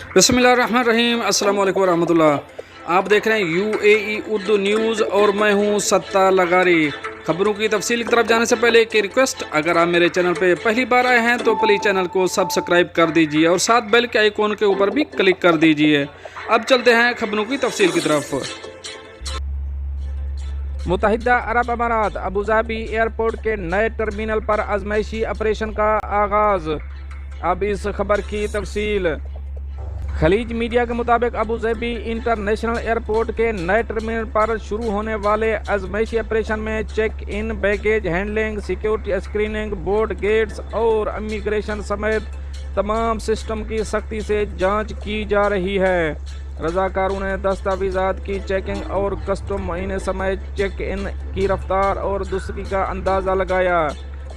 बिस्मिल्लाहिर्रहमानिर्रहीम। अस्सलाम वालेकुम रहमतुल्लाह। आप देख रहे हैं UAE उर्दू न्यूज़ और मैं हूं सत्तार लगारी। खबरों की तफसील की तरफ जाने से पहले एक रिक्वेस्ट, अगर आप मेरे चैनल पे पहली बार आए हैं तो प्लीज़ चैनल को सब्सक्राइब कर दीजिए और साथ बेल के आइकॉन के ऊपर भी क्लिक कर दीजिए। अब चलते हैं खबरों की तफसील की तरफ। मुत्तहिदा अरब अमारात अबूधाबी एयरपोर्ट के नए टर्मिनल पर आजमाइशी ऑपरेशन का आगाज़। अब इस खबर की तफसील। खलीज मीडिया के मुताबिक अबूधाबी इंटरनेशनल एयरपोर्ट के नए टर्मिनल पर शुरू होने वाले आजमाइशी ऑपरेशन में check in, baggage handling, security screening, board gates और इमिग्रेशन समेत तमाम सिस्टम की सख्ती से जांच की जा रही है। रजाकारों ने दस्तावेज़ात की चेकिंग और कस्टम महीने समेत चेक इन की रफ्तार और दुरुस्ती का अंदाज़ा लगाया।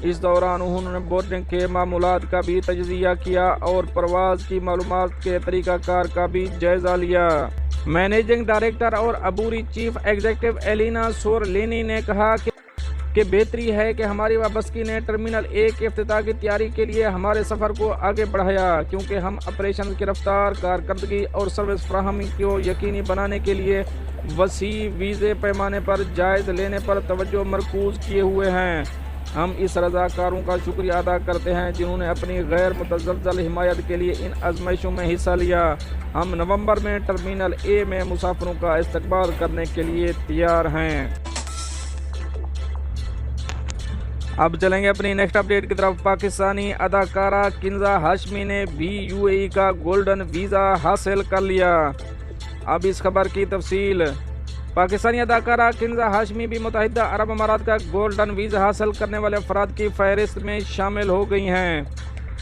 इस दौरान उन्होंने बोर्डिंग के मामूलात का भी तजिया किया और परवाज़ की मालूमात के तरीक़ाकार का भी जायज़ा लिया। मैनेजिंग डायरेक्टर और अबूरी चीफ एग्जीक्यूटिव एलिना सोरलेनी ने कहा कि बेहतरी है कि हमारी वाबस्तगी ने टर्मिनल 1 के इफ्तिताह की तैयारी के लिए हमारे सफ़र को आगे बढ़ाया, क्योंकि हम ऑपरेशन की रफ्तार, कारकर्दगी और सर्विस फराहमी को यकीनी बनाने के लिए वसी वीज़े पैमाने पर जायज़ लेने पर तवज्जो मरकूज़ किए हुए हैं। हम इस रज़ाकारों का शुक्रिया अदा करते हैं जिन्होंने अपनी गैर मुतज़लज़ल हिमायत के लिए इन आजमाइशों में हिस्सा लिया। हम नवंबर में टर्मिनल ए में मुसाफिरों का इस्तकबाल करने के लिए तैयार हैं। अब चलेंगे अपनी नेक्स्ट अपडेट की तरफ। पाकिस्तानी अदाकारा किंजा हाशमी ने भी UAE का गोल्डन वीज़ा हासिल कर लिया। अब इस खबर की तफसील। पाकिस्तानी अदाकारा किंजा हाशमी भी मुत्तहिदा अरब अमारात का गोल्डन वीज़ा हासिल करने वाले अफराद की फहरिस्त में शामिल हो गई हैं।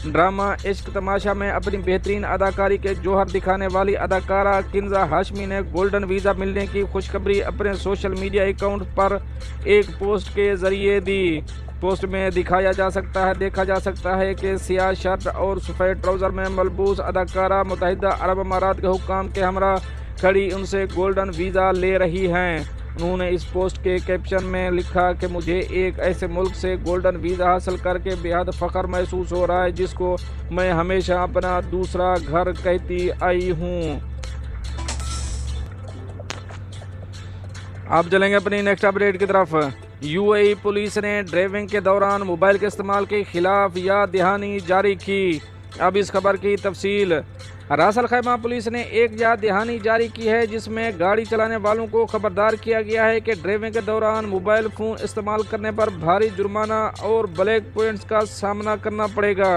ड्रामा इश्क तमाशा में अपनी बेहतरीन अदाकारी के जौहर दिखाने वाली अदाकारा किंजा हाशमी ने गोल्डन वीज़ा मिलने की खुशखबरी अपने सोशल मीडिया अकाउंट पर एक पोस्ट के ज़रिए दी। पोस्ट में देखा जा सकता है कि सियाह शर्ट और सफ़ेद ट्राउज़र में मलबूस अदाकारा मुत्तहिदा अरब अमारात के हुक्काम के हमरा खड़ी उनसे गोल्डन वीज़ा ले रही हैं। उन्होंने इस पोस्ट के कैप्शन में लिखा कि मुझे एक ऐसे मुल्क से गोल्डन वीज़ा हासिल करके बेहद फ़ख्र महसूस हो रहा है जिसको मैं हमेशा अपना दूसरा घर कहती आई हूँ। अब चलेंगे अपनी नेक्स्ट अपडेट की तरफ। UAE पुलिस ने ड्राइविंग के दौरान मोबाइल के इस्तेमाल के खिलाफ याद दहानी जारी की। अब इस खबर की तफसील। रास अल खैमा पुलिस ने एक याद दहानी जारी की है जिसमें गाड़ी चलाने वालों को खबरदार किया गया है कि ड्राइविंग के दौरान मोबाइल फ़ोन इस्तेमाल करने पर भारी जुर्माना और ब्लैक पॉइंट्स का सामना करना पड़ेगा।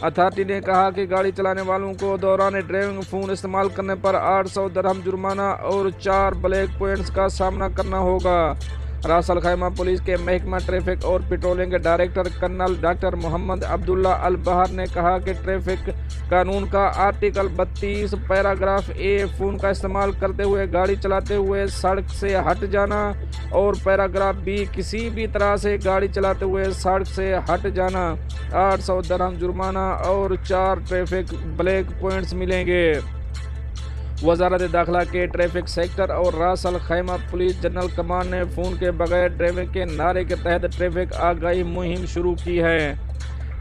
अथॉरिटी ने कहा कि गाड़ी चलाने वालों को दौरान ड्राइविंग फ़ोन इस्तेमाल करने पर 800 दिरहम जुर्माना और 4 ब्लैक पॉइंट्स का सामना करना होगा। रास अल खैमा पुलिस के महकमा ट्रैफिक और पेट्रोलिंग के director colonel doctor Mohammed Abdullah Al Bahar ने कहा कि ट्रैफिक कानून का आर्टिकल 32 पैराग्राफ ए फ़ोन का इस्तेमाल करते हुए गाड़ी चलाते हुए सड़क से हट जाना और पैराग्राफ बी किसी भी तरह से गाड़ी चलाते हुए सड़क से हट जाना 800 दिरहम जुर्माना और 4 ट्रैफिक ब्लैक पॉइंट्स मिलेंगे। वज़ारत दाखिला के ट्रैफिक सेक्टर और रास अल खैमा पुलिस जनरल कमांड ने फ़ोन के बगैर ड्राइविंग के नारे के तहत ट्रैफिक आगाही मुहिम शुरू की है।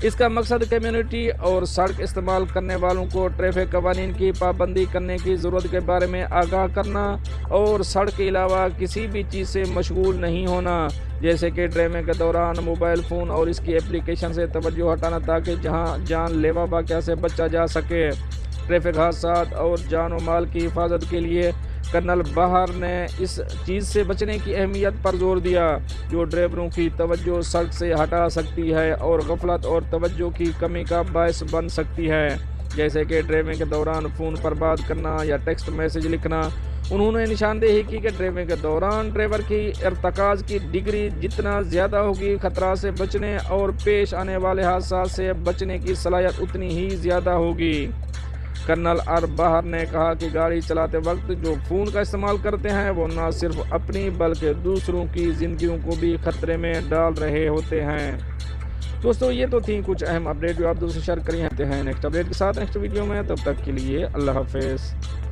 इसका मकसद कम्युनिटी और सड़क इस्तेमाल करने वालों को ट्रैफिक कवानीन की पाबंदी करने की ज़रूरत के बारे में आगाह करना और सड़क के अलावा किसी भी चीज़ से मशगूल नहीं होना, जैसे कि ड्राइविंग के दौरान मोबाइल फ़ोन और इसकी एप्लीकेशन से तवज्जो हटाना ताकि जहां जानलेवा वाक़या से बचा जा सके। ट्रैफिक हादसात और जान और माल की हिफाजत के लिए कर्नल बहर ने इस चीज़ से बचने की अहमियत पर जोर दिया जो ड्राइवरों की तवज्जो सड़क से हटा सकती है और गफलत और तवज्जो की कमी का बायस बन सकती है, जैसे कि ड्राइविंग के दौरान फ़ोन पर बात करना या टेक्स्ट मैसेज लिखना। उन्होंने निशानदेही की कि ड्राइविंग के दौरान ड्राइवर की इर्तिकाज़ की डिग्री जितना ज़्यादा होगी, खतरा से बचने और पेश आने वाले हादसा से बचने की सलाहियत उतनी ही ज़्यादा होगी। कर्नल अल बहर ने कहा कि गाड़ी चलाते वक्त जो फ़ोन का इस्तेमाल करते हैं वो न सिर्फ अपनी बल्कि दूसरों की ज़िंदगियों को भी खतरे में डाल रहे होते हैं। दोस्तों, ये तो थी कुछ अहम अपडेट जो आप दोस्तों शेयर करी हैं नेक्स्ट अपडेट के साथ नेक्स्ट वीडियो में। तब तक के लिए अल्लाह हाफ़िज़।